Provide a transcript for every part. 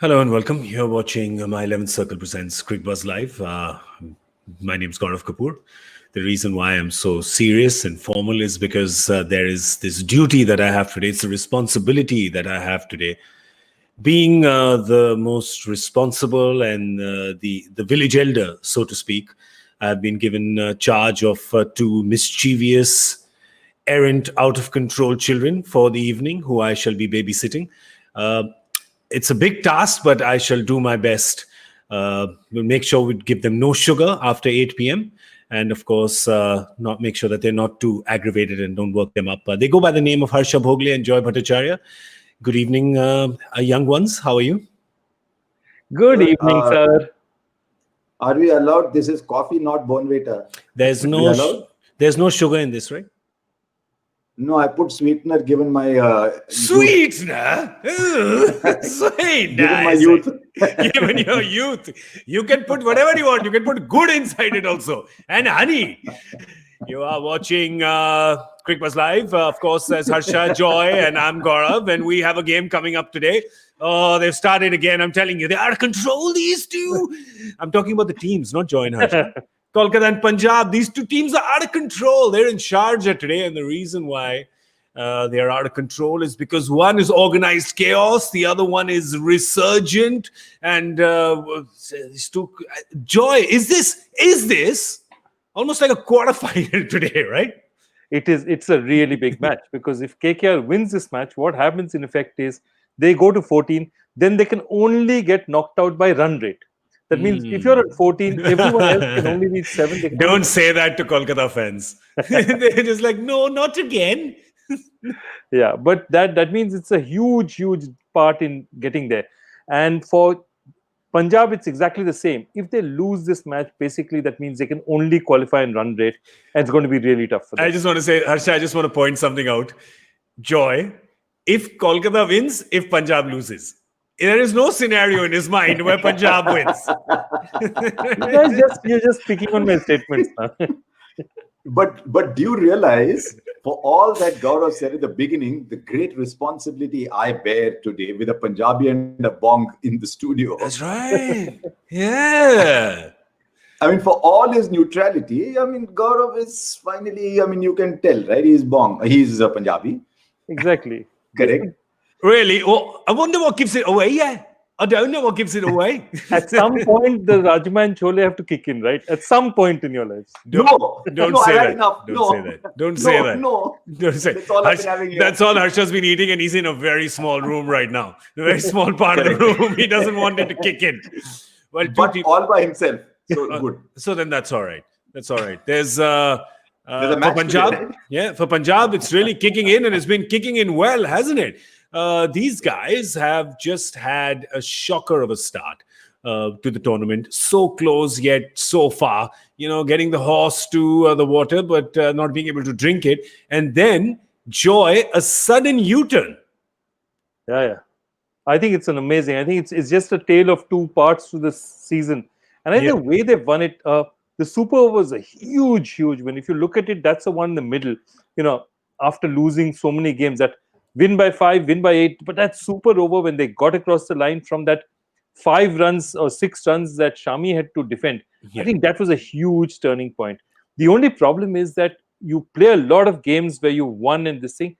Hello and welcome. You're watching my 11th Circle presents Cricbuzz Live. My name is Gaurav Kapur. The reason why I'm so serious and formal is because there is this duty that I have today. It's a responsibility that I have today. Being the most responsible and the village elder, so to speak, I've been given charge of two mischievous, errant, out of control children for the evening who I shall be babysitting. Uh, it's a big task, but I shall do my best. We'll make sure we give them no sugar after 8 p.m. And of course, not make sure that they're not too aggravated and don't work them up. They go by the name of Harsha Bhogle and Joy Bhattacharjya. Good evening, young ones. How are you? Good evening, sir. Are we allowed? This is coffee, not Bonvita. There's no sugar in this, right? No, I put sweetener given my sweetener. Sweet, given my youth. Given your youth, you can put whatever you want. You can put good inside it also, and honey. You are watching Cricbuzz Live. Of course, there's Harsha, Joy, and I'm Gaurav, and we have a game coming up today. Oh, they've started again. I'm telling you, they're out of control, these two. I'm talking about the teams, not Joy and Harsha. Kolkata and Punjab, these two teams are out of control. They're in Sharjah today, and the reason why they are out of control is because one is organized chaos, the other one is resurgent, and Joy, is this almost like a quarterfinal today, right? It's a really big match because if KKR wins this match, what happens in effect is they go to 14, then they can only get knocked out by run rate. That means if you're at 14, everyone else can only reach 7. Don't say that to Kolkata fans. They're just like, no, not again. Yeah, but that means it's a huge part in getting there. And for Punjab, it's exactly the same. If they lose this match, basically that means they can only qualify in run rate, and it's going to be really tough for them. I just want to say, Harsha, I just want to point something out. Joy, if Kolkata wins, if Punjab loses. There is no scenario in his mind where Punjab wins. You're just picking on my statements now. But do you realize, for all that Gaurav said at the beginning, the great responsibility I bear today with a Punjabi and a bong in the studio? That's right. Yeah. I mean, for all his neutrality, I mean, Gaurav is finally, I mean, you can tell, right? He's a Punjabi. Exactly. Correct. Really? Oh, I wonder what gives it away. Yeah. I don't know what gives it away. At some point, the Rajma and Chole have to kick in, right? At some point in your lives. Don't say that. Don't say that. No. Don't say that. That's all Harsha's been eating, and he's in a very small room right now. A very small part of the room. He doesn't want it to kick in. Well, but all by himself. So good. So then that's all right. That's all right. There's a match for Punjab. Today, right? Yeah, for Punjab, it's really kicking in, and it's been kicking in well, hasn't it? These guys have just had a shocker of a start to the tournament. So close yet so far. You know, getting the horse to the water, but not being able to drink it. And then Joy, a sudden U-turn. Yeah. I think it's an amazing. I think it's just a tale of two parts to this season. And I think the way they've won it, the Super Over was a huge win. If you look at it, that's the one in the middle. You know, after losing so many games, that win by 5, win by 8, but that Super Over when they got across the line from that 5 runs or 6 runs that Shami had to defend, I think that was a huge turning point. The only problem is that you play a lot of games where you won in this thing.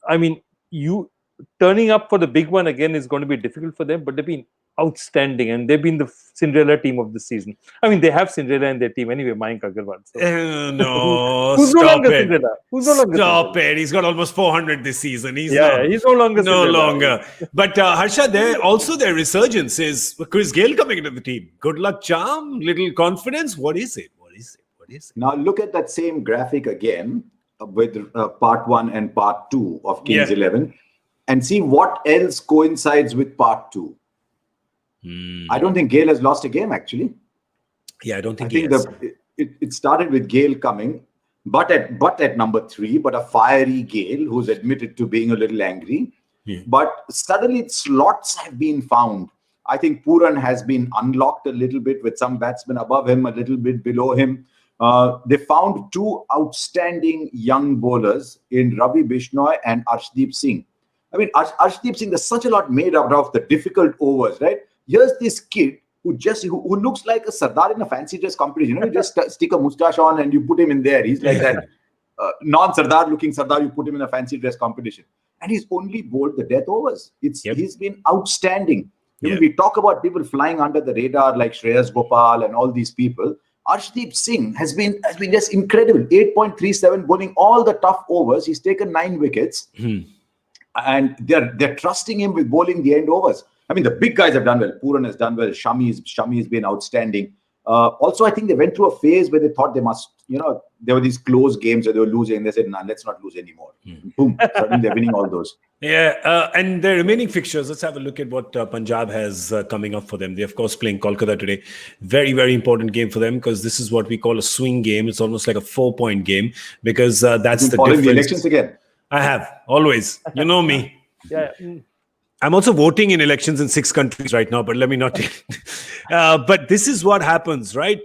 I mean, you turning up for the big one again is going to be difficult for them, but they've been outstanding, and they've been the Cinderella team of the season. I mean, they have Cinderella in their team anyway, Mayank Agarwal. So. No, Who's stop no longer it. Cinderella? Who's no longer Stop Cinderella? it. He's got almost 400 this season. He's no longer No Cinderella. longer. But Harsha, their resurgence is Chris Gayle coming into the team. Good luck charm, little confidence. What is it? Now look at that same graphic again with part 1 and part 2 of Kings 11 and see what else coincides with part 2. I don't think Gayle has lost a game, actually. Yeah, I don't think it started with Gayle coming, but at number 3, but a fiery Gayle who's admitted to being a little angry. Yeah. But suddenly slots have been found. I think Puran has been unlocked a little bit with some batsmen above him, a little bit below him. They found 2 outstanding young bowlers in Ravi Bishnoi and Arshdeep Singh. I mean, Arshdeep Singh, there's such a lot made out of the difficult overs, right? Here's this kid who looks like a Sardar in a fancy dress competition. You just stick a mustache on and you put him in there. He's like that non-Sardar looking Sardar. You put him in a fancy dress competition, and he's only bowled the death overs. He's been outstanding. We talk about people flying under the radar like Shreyas Gopal and all these people. Arshdeep Singh has been just incredible. 8.37 bowling all the tough overs. He's taken 9 wickets, and they're trusting him with bowling the end overs. I mean, the big guys have done well. Pooran has done well. Shami has been outstanding. Also, I think they went through a phase where they thought they must, there were these close games where they were losing. And they said, "Nah, let's not lose anymore." Boom! Suddenly they're winning all those. Yeah, and the remaining fixtures, let's have a look at what Punjab has coming up for them. They're, of course, playing Kolkata today. Very, very important game for them because this is what we call a swing game. It's almost like a 4-point game because that's the difference. The elections again. I have, always. You know me. Yeah. I'm also voting in elections in 6 countries right now, but let me not. But this is what happens, right?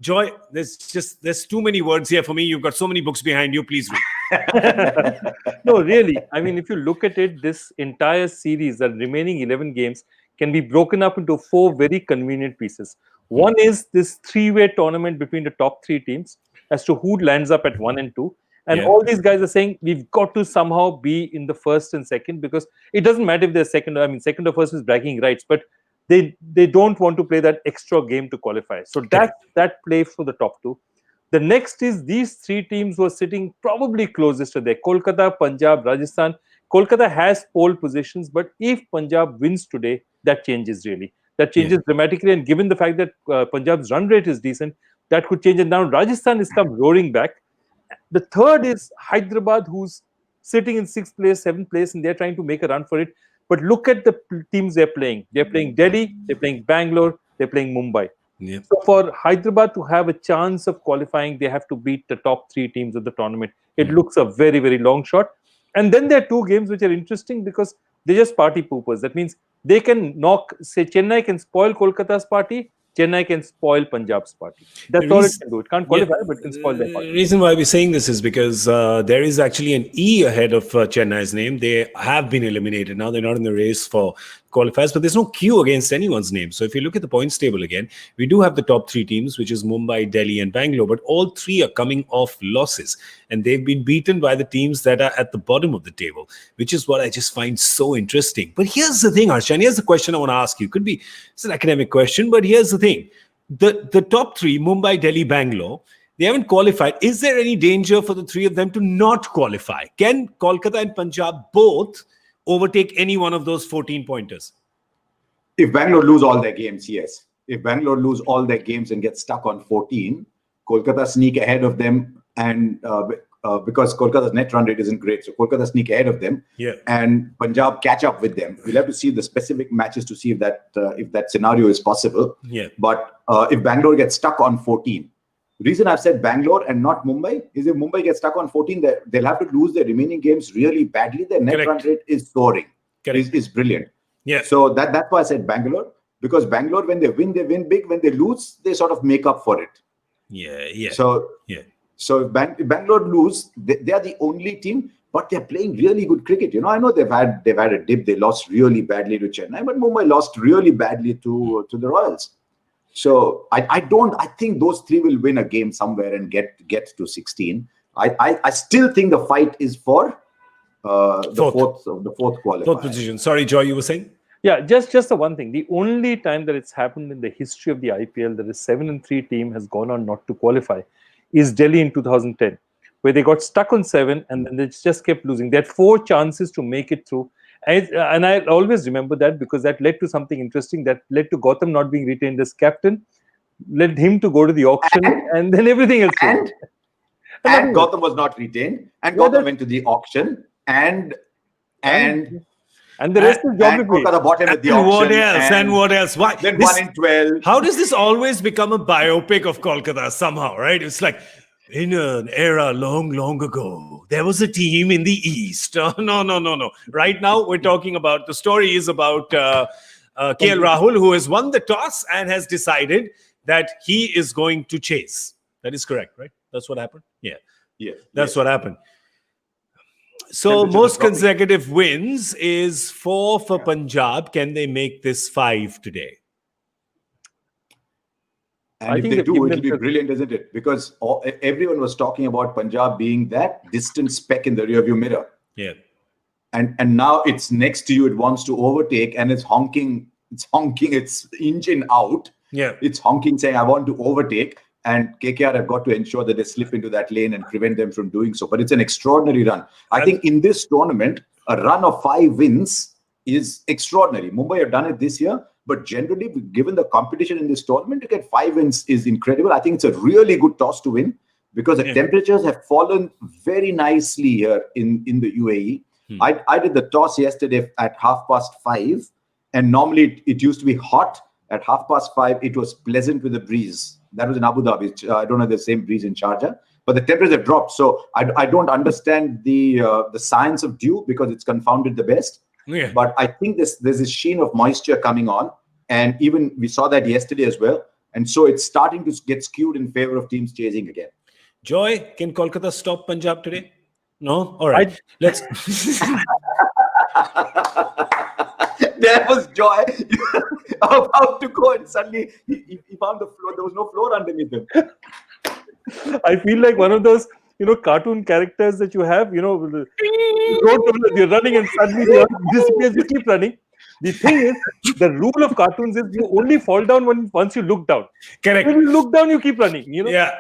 Joy, there's too many words here for me. You've got so many books behind you. Please read. No, really. I mean, if you look at it, this entire series, the remaining 11 games, can be broken up into 4 very convenient pieces. One is this 3-way tournament between the top 3 teams as to who lands up at 1 and 2. And all these guys are saying we've got to somehow be in the first and second because it doesn't matter if they're second. I mean, second or first is bragging rights, but they don't want to play that extra game to qualify. So that play for the top 2. The next is these 3 teams were sitting probably closest to there. Kolkata, Punjab, Rajasthan. Kolkata has pole positions, but if Punjab wins today, that changes really. That changes dramatically. And given the fact that Punjab's run rate is decent, that could change. And now Rajasthan has come roaring back. The third is Hyderabad, who's sitting in 6th place, 7th place, and they're trying to make a run for it. But look at the teams they're playing. They're playing Delhi, they're playing Bangalore, they're playing Mumbai. Yep. So for Hyderabad to have a chance of qualifying, they have to beat the top 3 teams of the tournament. It looks a very, very long shot. And then there are 2 games which are interesting because they're just party poopers. That means they can say Chennai can spoil Kolkata's party, Chennai can spoil Punjab's party. That's all it can do. It can't qualify, but it can spoil their party. The reason why we're saying this is because there is actually an E ahead of Chennai's name. They have been eliminated. Now they're not in the race for qualifiers, but there's no Q against anyone's name. So if you look at the points table again, we do have the top 3 teams, which is Mumbai, Delhi, and Bangalore, but all 3 are coming off losses. And they've been beaten by the teams that are at the bottom of the table, which is what I just find so interesting. But here's the thing, Harsha, and here's the question I want to ask you. It's an academic question, but here's the thing. The top 3, Mumbai, Delhi, Bangalore, they haven't qualified. Is there any danger for the 3 of them to not qualify? Can Kolkata and Punjab both overtake any one of those 14 pointers? If Bangalore lose all their games, yes. If Bangalore lose all their games and get stuck on 14, Kolkata sneak ahead of them, and because Kolkata's net run rate isn't great, so Kolkata sneak ahead of them, and Punjab catch up with them. We'll have to see the specific matches to see if that scenario is possible. But if Bangalore gets stuck on 14, the reason I've said Bangalore and not Mumbai is if Mumbai gets stuck on 14, they'll have to lose their remaining games really badly. Their net run rate is soaring. Is brilliant. So that's why I said Bangalore, because Bangalore, when they win big. When they lose, they sort of make up for it. So if Bangalore lose, they are the only team, but they're playing really good cricket. I know they've had a dip. They lost really badly to Chennai, but Mumbai lost really badly to the Royals. So I think those 3 will win a game somewhere and get to 16. I still think the fight is for the fourth qualifier. 4th position. Sorry, Joy, you were saying? Yeah, just the one thing. The only time that it's happened in the history of the IPL that a 7-3 team has gone on not to qualify is Delhi in 2010, where they got stuck on 7 and then they just kept losing. They had 4 chances to make it through. And I always remember that because that led to something interesting. That led to Gautam not being retained as captain, led him to go to the auction, and then everything else. And Gautam was not retained, and Gautam went to the auction, and the rest is geography. And Kolkata bought him at the auction. What else? Why? Then 1 in 12. How does this always become a biopic of Kolkata somehow, right? It's like, in an era long, long ago, there was a team in the East. No. Right now, we're talking about, the story is about KL Rahul, who has won the toss and has decided that he is going to chase. That is correct, right? That's what happened? Yeah. That's what happened. So temperature most dropping. consecutive wins is 4 for Punjab. Can they make this 5 today? And I if think they they've do, given it'll be themselves- brilliant, isn't it? Because everyone was talking about Punjab being that distant speck in the rearview mirror. Yeah. And now it's next to you, it wants to overtake, and it's honking its engine out. Yeah. It's honking, saying, I want to overtake. And KKR have got to ensure that they slip into that lane and prevent them from doing so. But it's an extraordinary run. I think in this tournament, a run of 5 wins is extraordinary. Mumbai have done it this year, but generally, given the competition in this tournament, to get 5 wins is incredible. I think it's a really good toss to win because the temperatures have fallen very nicely here in the UAE. I did the toss yesterday at 5:30, and normally it used to be hot. At 5:30, it was pleasant with a breeze. That was in Abu Dhabi. I don't know the same breeze in Sharjah, but the temperatures have dropped. So I don't understand the science of dew because it's confounded the best. Yeah. But I think there's this sheen of moisture coming on, and even we saw that yesterday as well. And so it's starting to get skewed in favor of teams chasing again. Joy, can Kolkata stop Punjab today? No? All right. Let's. There was Joy about to go, and suddenly he found the floor. There was no floor underneath him. I feel like one of those, cartoon characters that you have, the road to- you're running and suddenly the earth disappears, you keep running. The thing is, the rule of cartoons is you only fall down once you look down. Correct. When you look down, you keep running. Yeah.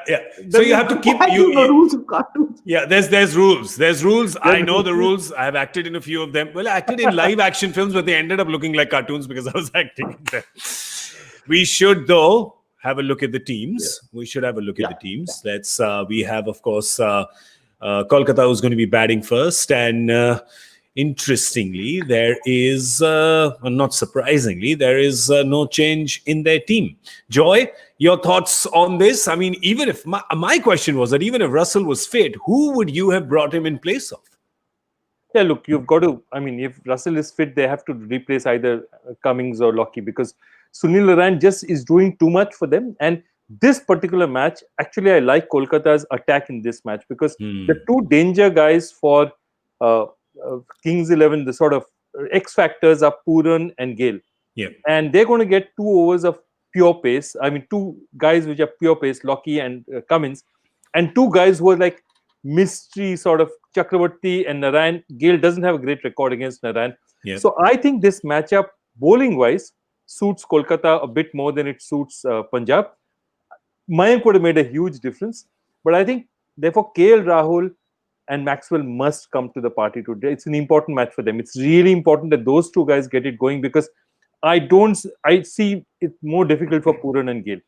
So you have to keep Why do you know rules of cartoons? Yeah, there's rules. There's rules. I know the rules. I have acted in a few of them. Well, I acted in live action films, but they ended up looking like cartoons because I was acting in them. We should, though, have a look at the teams. We should have a look at the teams. Let's. We have, of course, Kolkata, who's going to be batting first, and interestingly, there is, not surprisingly, there is no change in their team. Joy, your thoughts on this? I mean, even if my question was that even if Russell was fit, who would you have brought him in place of? Yeah, look, you've got to. I mean, if Russell is fit, they have to replace either Cummings or Lockie because Sunil Narine just is doing too much for them. And this particular match, actually, I like Kolkata's attack in this match because the two danger guys for Kings 11, the sort of X factors are Pooran and Gale. Yeah. And they're going to get 2 overs of pure pace. I mean, 2 guys which are pure pace, Lockie and Cummins, and 2 guys who are like mystery sort of Chakravarti and Narine. Gale doesn't have a great record against Narine. Yeah. So I think this matchup, bowling-wise, suits Kolkata a bit more than it suits Punjab. Mayank would have made a huge difference. But I think, therefore, KL Rahul and Maxwell must come to the party today. It's an important match for them. It's really important that those 2 guys get it going because I see it more difficult for Pooran and Gale.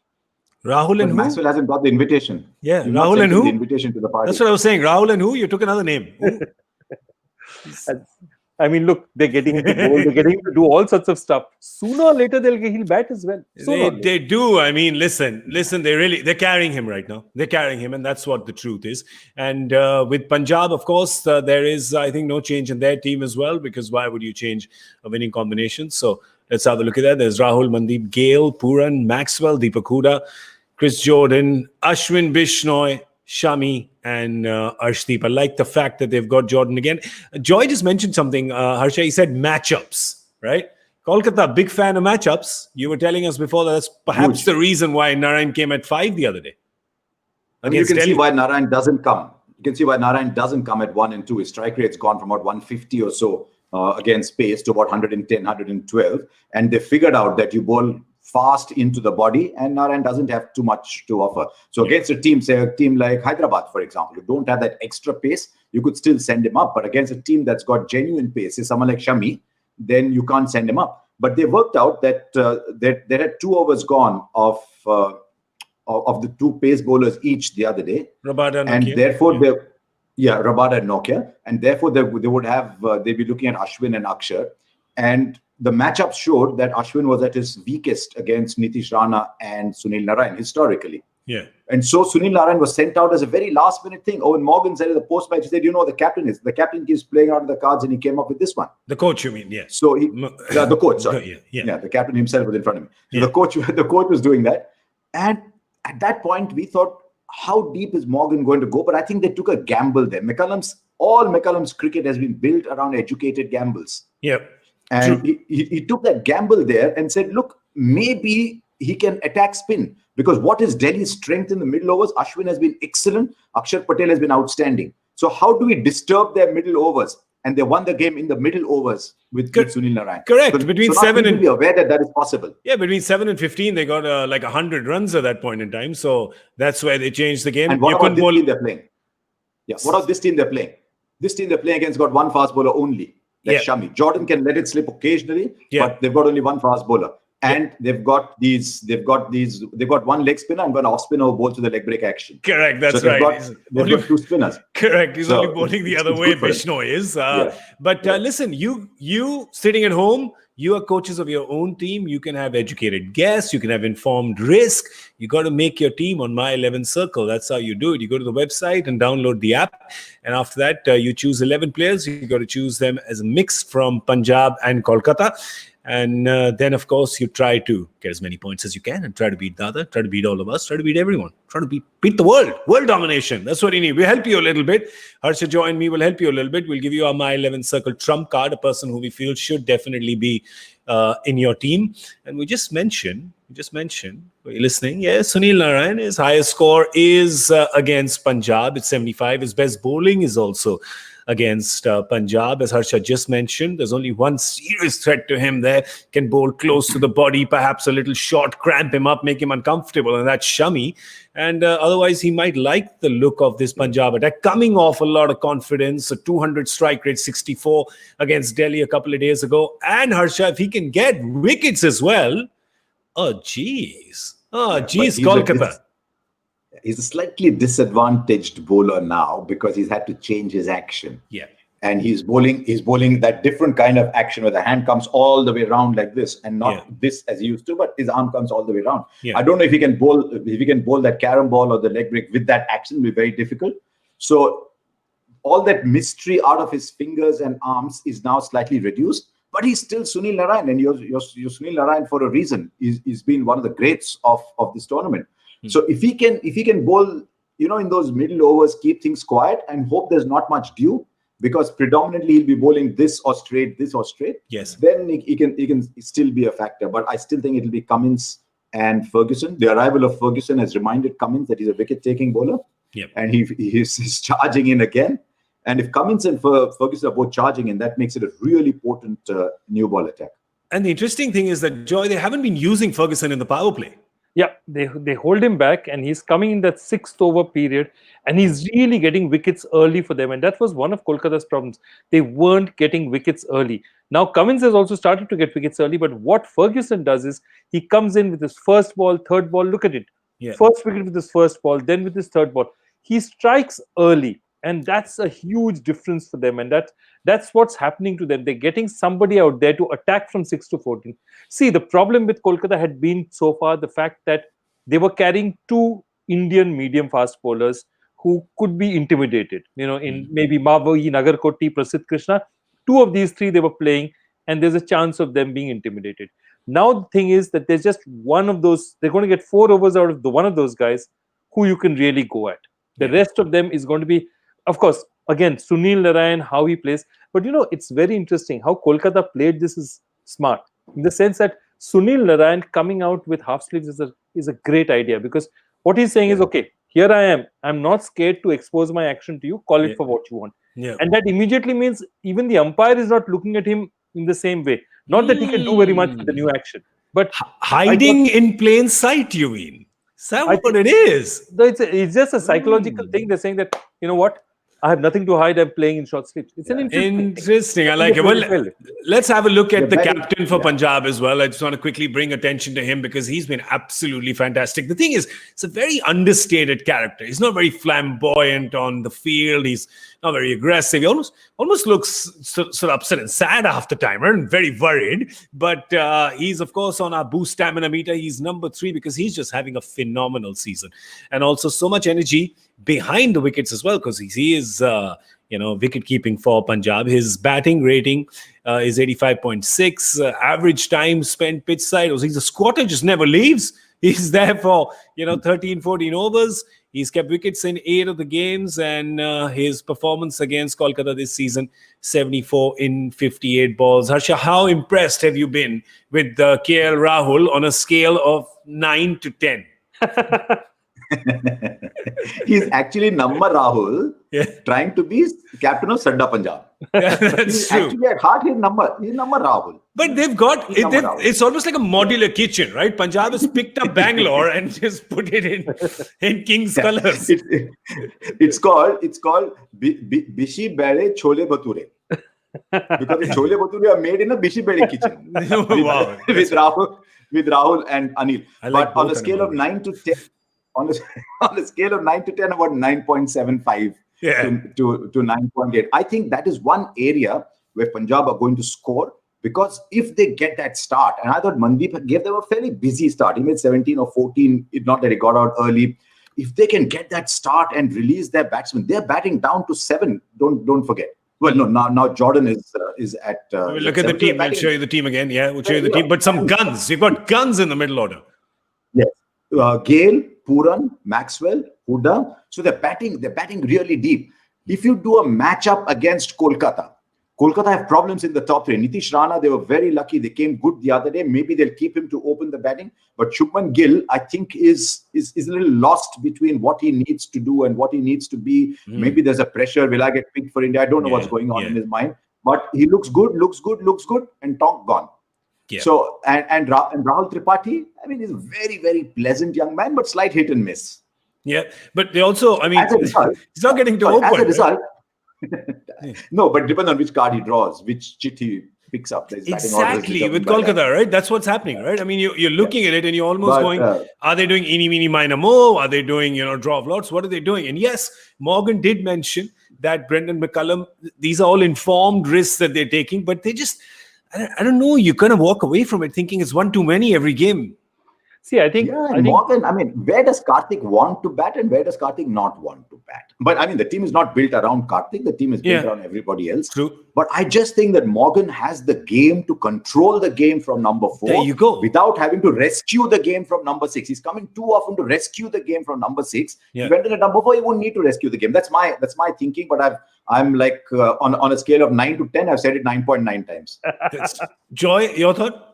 Rahul and who? Maxwell hasn't got the invitation. Yeah, You've not Rahul sent and him who? The invitation to the party. That's what I was saying. Rahul and who? You took another name. I mean, look, they're getting him to bowl, they're getting him to do all sorts of stuff. Sooner or later, he'll bat as well. They do. I mean, listen, they're carrying him right now. They're carrying him, and that's what the truth is. And with Punjab, of course, there is, I think, no change in their team as well, because why would you change a winning combination? So let's have a look at that. There's Rahul, Mandeep, Gale, Pooran, Maxwell, Deepak Hooda, Chris Jordan, Ashwin Bishnoi, Shami, and Arshdeep. I like the fact that they've got Jordan again. Joy just mentioned something, Harsha. He said matchups, right? Kolkata, big fan of matchups. You were telling us before that's perhaps the reason why Narine came at 5 the other day. I mean, you can see why Narine doesn't come. You can see why Narine doesn't come at 1 and 2. His strike rate's gone from about 150 or so against pace to about 110, 112. And they figured out that you bowl fast into the body, and Narine doesn't have too much to offer. So against a team, say a team like Hyderabad, for example, who don't have that extra pace, you could still send him up. But against a team that's got genuine pace, say someone like Shami, then you can't send him up. But they worked out that they had 2 overs gone of the 2 pace bowlers each the other day, Rabada, and Nokia. therefore Rabada and Nokia, and therefore they would have they'd be looking at Ashwin and Akshar, and the matchup showed that Ashwin was at his weakest against Nitish Rana and Sunil Narine historically. Yeah. And so Sunil Narine was sent out as a very last-minute thing. Owen Morgan said at the post-match, he said, the captain is. The captain keeps playing out of the cards, and he came up with this one. The coach, you mean? Yeah. So the coach, sorry. Yeah. The captain himself was in front of me. So the coach was doing that. And at that point, we thought, how deep is Morgan going to go? But I think they took a gamble there. McCullum's all McCullum's cricket has been built around educated gambles. Yep. And he took that gamble there and said, look, maybe he can attack spin. Because what is Delhi's strength in the middle overs? Ashwin has been excellent. Akshar Patel has been outstanding. So how do we disturb their middle overs? And they won the game in the middle overs with Sunil Narayan. Correct. So, between so 7 and... be aware that is possible. Yeah, between 7 and 15, they got like 100 runs at that point in time. So that's why they changed the game. And what about this team they're playing? Yeah, what about this team they're playing? This team they're playing against got one fast bowler only. That's Shami. Jordan can let it slip occasionally, but they've got only one fast bowler. And they've got one leg spinner and one off spinner who bowls to the leg break action. Correct, that's so right. They've got two spinners. Correct. He's only bowling the other way, Bishnoi is. But listen, you sitting at home, you are coaches of your own team. You can have educated guests. You can have informed risk. You got to make your team on My 11 Circle. That's how you do it. You go to the website and download the app. And after that, you choose 11 players. You got to choose them as a mix from Punjab and Kolkata. And then, of course, you try to get as many points as you can and try to beat Dada, try to beat all of us, try to beat everyone, try to beat the world domination. That's what you need. We'll help you a little bit. Harsha Joy and me will help you a little bit. We'll give you our My 11 Circle trump card, a person who we feel should definitely be in your team. And we just mentioned, were you listening? Yes, Sunil Narayan, his highest score is against Punjab. It's 75. His best bowling is also against Punjab. As Harsha just mentioned, there's only one serious threat to him there. Can bowl close to the body, perhaps a little short, cramp him up, make him uncomfortable, and that's Shami. And otherwise, he might like the look of this Punjab attack, coming off a lot of confidence, a 200 strike rate, 64 against Delhi a couple of days ago. And Harsha, if he can get wickets as well, Kolkata. He's a slightly disadvantaged bowler now because he's had to change his action. Yeah. And he's bowling that different kind of action where the hand comes all the way around like this and not this as he used to, but his arm comes all the way around. Yeah. I don't know if he can bowl that carom ball or the leg break with that action. It'll be very difficult. So all that mystery out of his fingers and arms is now slightly reduced, but he's still Sunil Narayan, and you're Sunil Narayan for a reason. He's been one of the greats of this tournament. So if he can bowl, in those middle overs, keep things quiet and hope there's not much dew, because predominantly he'll be bowling this or straight. Yes. Then he can still be a factor. But I still think it'll be Cummins and Ferguson. The arrival of Ferguson has reminded Cummins that he's a wicket-taking bowler. Yep. And he's charging in again. And if Cummins and Ferguson are both charging in, that makes it a really potent new ball attack. And the interesting thing is that, Joy, they haven't been using Ferguson in the power play. Yeah, they hold him back, and he's coming in that 6th over period, and he's really getting wickets early for them. And that was one of Kolkata's problems. They weren't getting wickets early. Now, Cummins has also started to get wickets early, but what Ferguson does is he comes in with his first ball, third ball. Look at it. Yeah. First wicket with his first ball, then with his third ball. He strikes early, and that's a huge difference for them. And that's what's happening to them. They're getting somebody out there to attack from 6 to 14. See, the problem with Kolkata had been so far the fact that they were carrying 2 Indian medium fast bowlers who could be intimidated. In maybe Mavayi, Nagarkoti, Prasidh Krishna, 2 of these 3 they were playing, and there's a chance of them being intimidated. Now the thing is that there's just one of those. They're going to get 4 overs out of one of those guys who you can really go at. The rest of them is going to be, of course, again, Sunil Narayan, how he plays. But it's very interesting how Kolkata played this is smart, in the sense that Sunil Narayan coming out with half sleeves is a great idea, because what he's saying is, okay, here I am. I'm not scared to expose my action to you. Call it for what you want. Yeah. And that immediately means even the umpire is not looking at him in the same way. Not that he can do very much with the new action. But hiding in plain sight, you mean? Is that what it is? It's just a psychological thing. They're saying that, what? I have nothing to hide. I'm playing in short sleeves. It's an interesting. I like it. Well, let's have a look at the captain for Punjab as well. I just want to quickly bring attention to him because he's been absolutely fantastic. The thing is, it's a very understated character. He's not very flamboyant on the field. He's not very aggressive. He almost looks sort of upset and sad half the time, and very worried. But he's, of course, on our boost stamina meter. He's number 3 because he's just having a phenomenal season. And also so much energy behind the wickets as well, because he is, wicket keeping for Punjab. His batting rating is 85.6. Average time spent pitch side. He's a squatter, just never leaves. He's there for 13, 14 overs. He's kept wickets in 8 of the games, and his performance against Kolkata this season, 74 in 58 balls. Harsha, how impressed have you been with KL Rahul on a scale of 9 to 10? He's actually Namma Rahul, Yeah. trying to be captain of Sadda Punjab. That's He's true. actually at heart, he's Namma Rahul. But they've got Namma Rahul. it's almost like a modular kitchen, right? Punjab has picked up Bangalore and just put it in King's colours. It's called Bishi Bere Chole Bhature. Because the Chole Bhature are made in a Bishi Bere kitchen. Wow. with Rahul and Anil. I like But on a both scale of animals. 9 to 10, on a scale of 9 to 10, about 9.75 Yeah. to 9.8. I think that is one area where Punjab are going to score, because if they get that start, and I thought Mandeep gave them a fairly busy start. He made 17 or 14, if not that he got out early. If they can get that start and release their batsmen, they're batting down to 7. Don't forget. Well, no, now Jordan is at. We'll look at the team. I'll show you the team again. Yeah, we'll show you the team. But some guns. You've got guns in the middle order. Yes. Gale, Puran, Maxwell, Huda. So they're batting really deep. If you do a matchup against Kolkata have problems in the top 3. Nitish Rana, they were very lucky. They came good the other day. Maybe they'll keep him to open the batting. But Shubman Gill, I think, is a little lost between what he needs to do and what he needs to be. Maybe there's a pressure. Will I get picked for India? I don't know what's going on in his mind. But he looks good, and Tonk gone. Yeah. So, and Rahul Tripathi, I mean, he's a very, very pleasant young man, but slight hit and miss. Yeah, but they also, I mean, As a result, he's not getting to open. As a result, right? no, but depends on which card he draws, which chit he picks up. There's batting orders Exactly, with determined by that. Kolkata, right? That's what's happening, right? I mean, you're looking at it and you're almost But, going, are they doing eeny, meeny, miny, mo? Are they doing, draw of lots? What are they doing? And yes, Morgan did mention that Brendan McCullum, these are all informed risks that they're taking, but they just, I don't know, you kind of walk away from it thinking it's one too many every game. See, I think Morgan, I mean, where does Karthik want to bat and where does Karthik not want to bat? But I mean, the team is not built around Karthik. The team is built around everybody else. True. But I just think that Morgan has the game to control the game from number 4. There you go. Without having to rescue the game from number 6. He's coming too often to rescue the game from number 6. Yeah. He went in at number 4, he won't need to rescue the game. That's my thinking. But I'm like on a scale of 9 to 10, I've said it 9.9 times. Joy, your thought?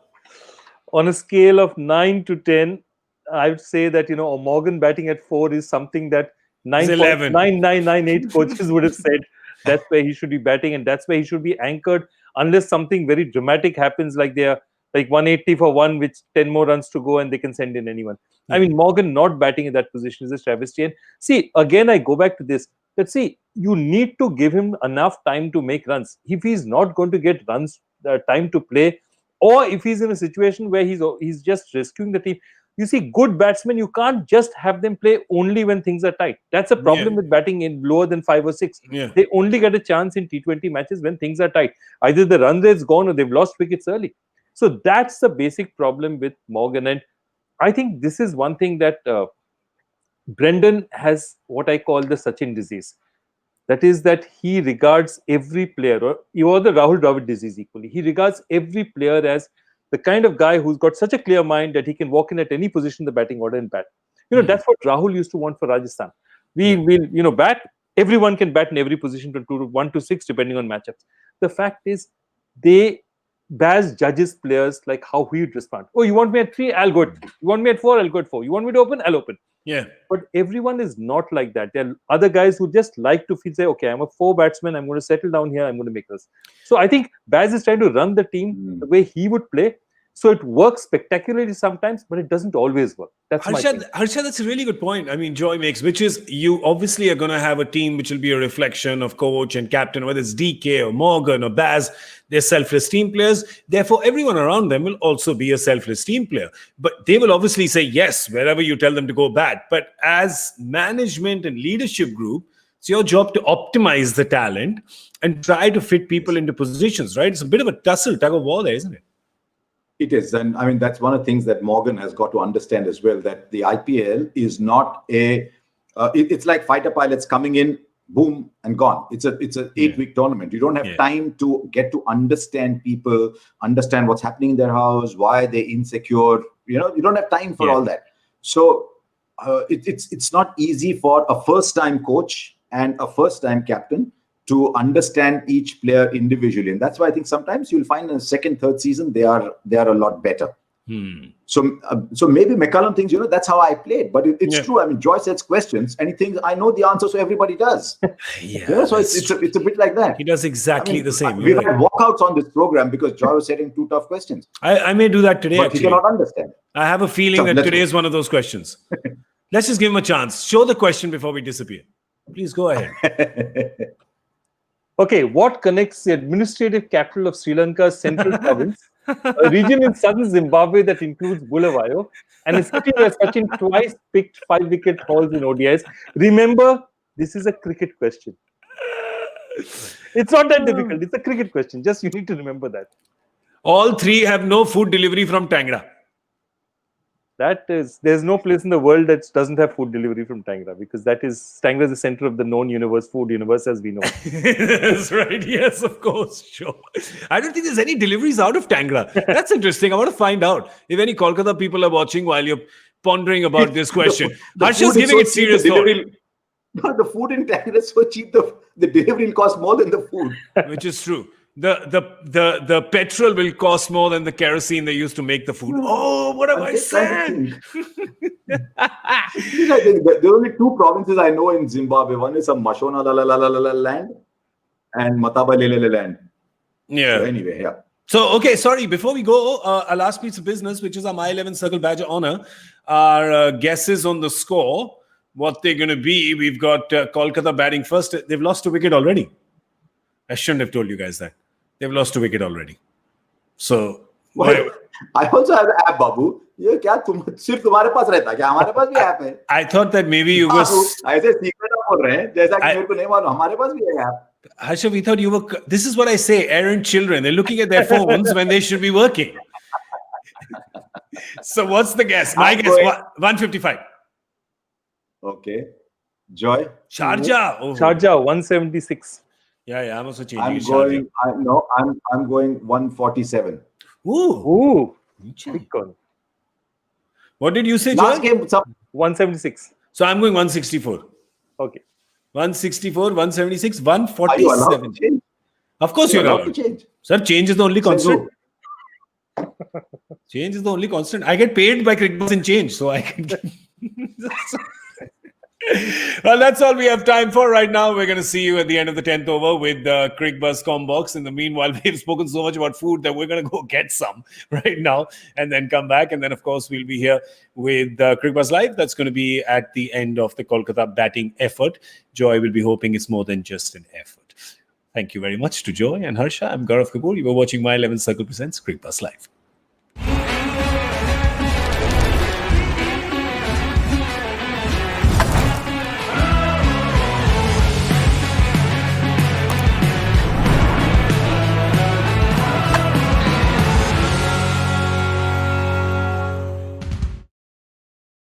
On a scale of 9 to 10, I would say that, Morgan batting at 4 is something that 9.9998 coaches would have said that's where he should be batting and that's where he should be anchored, unless something very dramatic happens, like they're like 180 for 1 with 10 more runs to go and they can send in anyone. I mean, Morgan not batting in that position is a travesty. And see, again, I go back to this. Let's see, you need to give him enough time to make runs. If he's not going to get runs, time to play, or if he's in a situation where he's just rescuing the team. You see, good batsmen, you can't just have them play only when things are tight. That's a problem with batting in lower than 5 or 6. Yeah. They only get a chance in T20 matches when things are tight. Either the run rate's gone or they've lost wickets early. So that's the basic problem with Morgan. And I think this is one thing that Brendan has what I call the Sachin disease. That is that he regards every player, or the Rahul Dravid disease equally. He regards every player as the kind of guy who's got such a clear mind that he can walk in at any position in the batting order and bat. That's what Rahul used to want for Rajasthan. We will, bat. Everyone can bat in every position from 1 to 6, depending on matchups. The fact is, Baz judges players like how he would respond. Oh, you want me at 3? I'll go at 3. You want me at 4? I'll go at 4. You want me to open? I'll open. Yeah. But everyone is not like that. There are other guys who just like to say, okay, I'm a 4 batsman. I'm going to settle down here. I'm going to make this. So I think Baz is trying to run the team the way he would play. So it works spectacularly sometimes, but it doesn't always work. That's Harsha, that's a really good point. I mean, Joy makes, which is you obviously are going to have a team which will be a reflection of coach and captain, whether it's DK or Morgan or Baz. They're selfless team players. Therefore, everyone around them will also be a selfless team player. But they will obviously say yes wherever you tell them to go bat. But as management and leadership group, it's your job to optimize the talent and try to fit people into positions, right? It's a bit of a tussle, tug of war there, isn't it? It is. And I mean, that's one of the things that Morgan has got to understand as well, that the IPL is not it's like fighter pilots coming in, boom, and gone. It's an 8-week tournament. You don't have time to get to understand people, understand what's happening in their house, why they're insecure. You don't have time for all that. So it's not easy for a first-time coach and a first-time captain to understand each player individually, and that's why I think sometimes you'll find in the second, third season they are a lot better. So maybe McCullum thinks, that's how I played, but it's true. I mean, Joy sets questions and he thinks I know the answer, so everybody does. So it's a bit like that. He does exactly the same. We've had walkouts on this program because Joy was setting 2 tough questions. I may do that today, but actually. He cannot understand. I have a feeling that today is one of those questions. Let's just give him a chance. Show the question before we disappear. Please go ahead. Okay, what connects the administrative capital of Sri Lanka's central province, a region in southern Zimbabwe that includes Bulawayo, and a city where Sachin twice picked 5-wicket hauls in ODIs? Remember, this is a cricket question. It's not that difficult. It's a cricket question. Just you need to remember that. All 3 have no food delivery from Tangra. There's no place in the world that doesn't have food delivery from Tangra, because Tangra is the center of the known universe, food universe as we know. That's right. Yes, of course. Sure. I don't think there's any deliveries out of Tangra. That's interesting. I want to find out if any Kolkata people are watching while you're pondering about this question. Harsha's giving it serious thought. The food in Tangra is so cheap, the delivery will cost more than the food. Which is true. The petrol will cost more than the kerosene they used to make the food. Oh, what have I said? I think there are only 2 provinces I know in Zimbabwe. One is some Mashona land and Mataba Lelele land. Yeah. So anyway, yeah. So, okay, sorry. Before we go, our last piece of business, which is our My 11 Circle Badge of Honor, our guesses on the score, what they're going to be. We've got Kolkata batting first. They've lost a wicket already. I shouldn't have told you guys that. They've lost a wicket already. So, I also have the app, Babu. सिर्फ तुम्हारे पास रहता है क्या? हमारे पास भी app है. I thought that maybe you were. ऐसे secret बोल रहे हैं जैसा कि मेरे को नहीं मालूम. हमारे पास भी है app. Harsha, we thought you were. This is what I say. Errant children. They're looking at their phones when they should be working. So what's the guess? My guess 155. Okay. Joy. Sharjah. Oh. Sharjah 176. Yeah. I'm also changing. I'm going 147. Ooh. Big call. What did you say, Last Joy? game 176. So I'm going 164. Okay. 164, 176, 147. Are you allowed to change? Of course you're allowed to change. Sir, change is the only constant. Change is the only constant. I get paid by Cricbuzz in change, so I can get... Well, that's all we have time for right now. We're going to see you at the end of the 10th over with the Cricbuzz Combox. In the meanwhile, we've spoken so much about food that we're going to go get some right now and then come back. And then, of course, we'll be here with Cricbuzz Live. That's going to be at the end of the Kolkata batting effort. Joy will be hoping it's more than just an effort. Thank you very much to Joy and Harsha. I'm Gaurav Kapur. You were watching My 11 Circle Presents Cricbuzz Live.